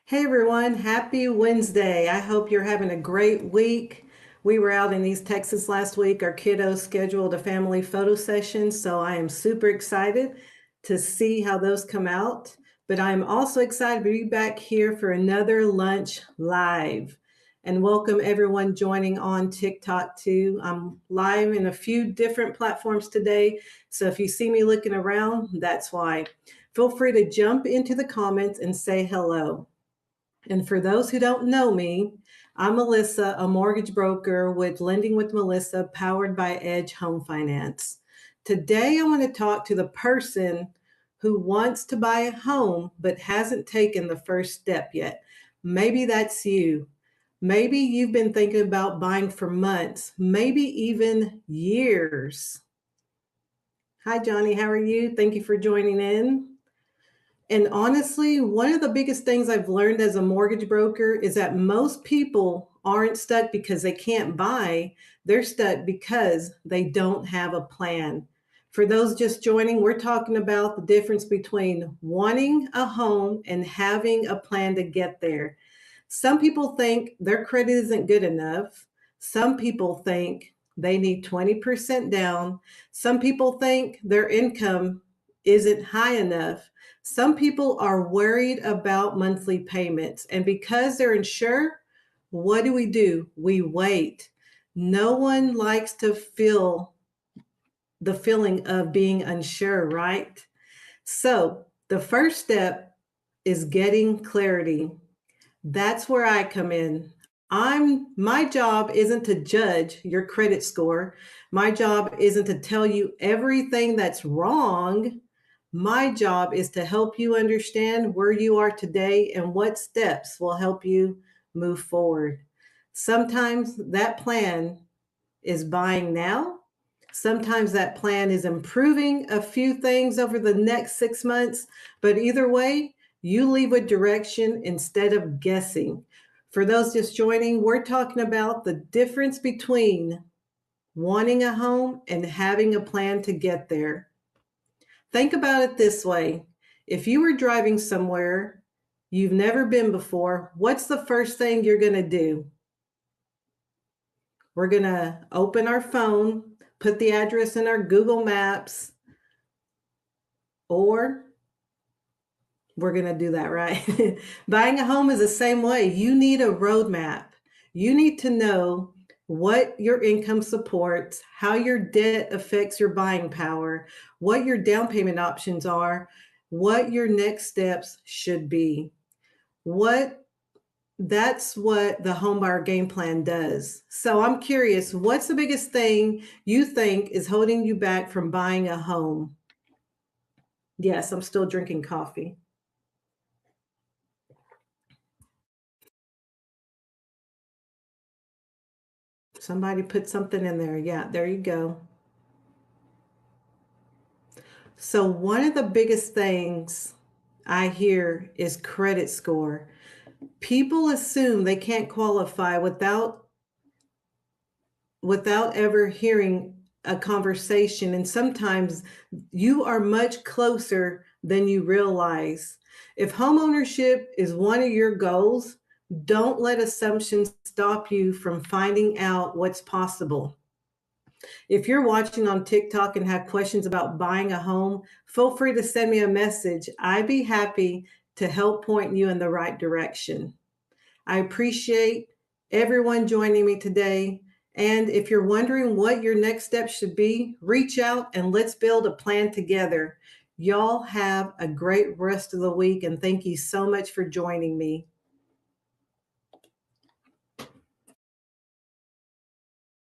Hey everyone, happy Wednesday. I hope you're having a great week. We were out in East Texas last week. Our kiddos scheduled a family photo session, so I am super excited to see how those come out. But I'm also excited to be back here for another lunch live. And welcome everyone joining on TikTok too. I'm live in a few different platforms today. So if you see me looking around, that's why. Feel free to jump into the comments and say hello. And for those who don't know me, I'm Melissa, a mortgage broker with Lending with Melissa, powered by Edge Home Finance. Today, I want to talk to the person who wants to buy a home but hasn't taken the first step yet. Maybe that's you. Maybe you've been thinking about buying for months, maybe even years. Hi, Johnny. How are you? Thank you for joining in. And honestly, one of the biggest things I've learned as a mortgage broker is that most people aren't stuck because they can't buy. They're stuck because they don't have a plan. For those just joining, we're talking about the difference between wanting a home and having a plan to get there. Some people think their credit isn't good enough. Some people think they need 20% down. Some people think their income isn't high enough. Some people are worried about monthly payments. And because they're insured, what do? We wait. No one likes to feel the feeling of being unsure, right? So the first step is getting clarity. That's where I come in. My job isn't to judge your credit score. My job isn't to tell you everything that's wrong. My job is to help you understand where you are today and what steps will help you move forward. Sometimes that plan is buying now. Sometimes that plan is improving a few things over the next 6 months. But either way, you leave with direction instead of guessing. For those just joining, we're talking about the difference between wanting a home and having a plan to get there. Think about it this way. If you were driving somewhere you've never been before, what's the first thing you're going to do? We're going to open our phone, put the address in our Google Maps, or we're going to do that, right? Buying a home is the same way. You need a roadmap. You need to know what your income supports, how your debt affects your buying power, what your down payment options are, what your next steps should be. That's what the home buyer game plan does. So I'm curious, what's the biggest thing you think is holding you back from buying a home? Yes, I'm still drinking coffee. Somebody put something in there. Yeah, there you go. So one of the biggest things I hear is credit score. People assume they can't qualify without ever hearing a conversation. And sometimes you are much closer than you realize. If homeownership is one of your goals, don't let assumptions stop you from finding out what's possible. If you're watching on TikTok and have questions about buying a home, feel free to send me a message. I'd be happy to help point you in the right direction. I appreciate everyone joining me today. And if you're wondering what your next step should be, reach out and let's build a plan together. Y'all have a great rest of the week, and thank you so much for joining me.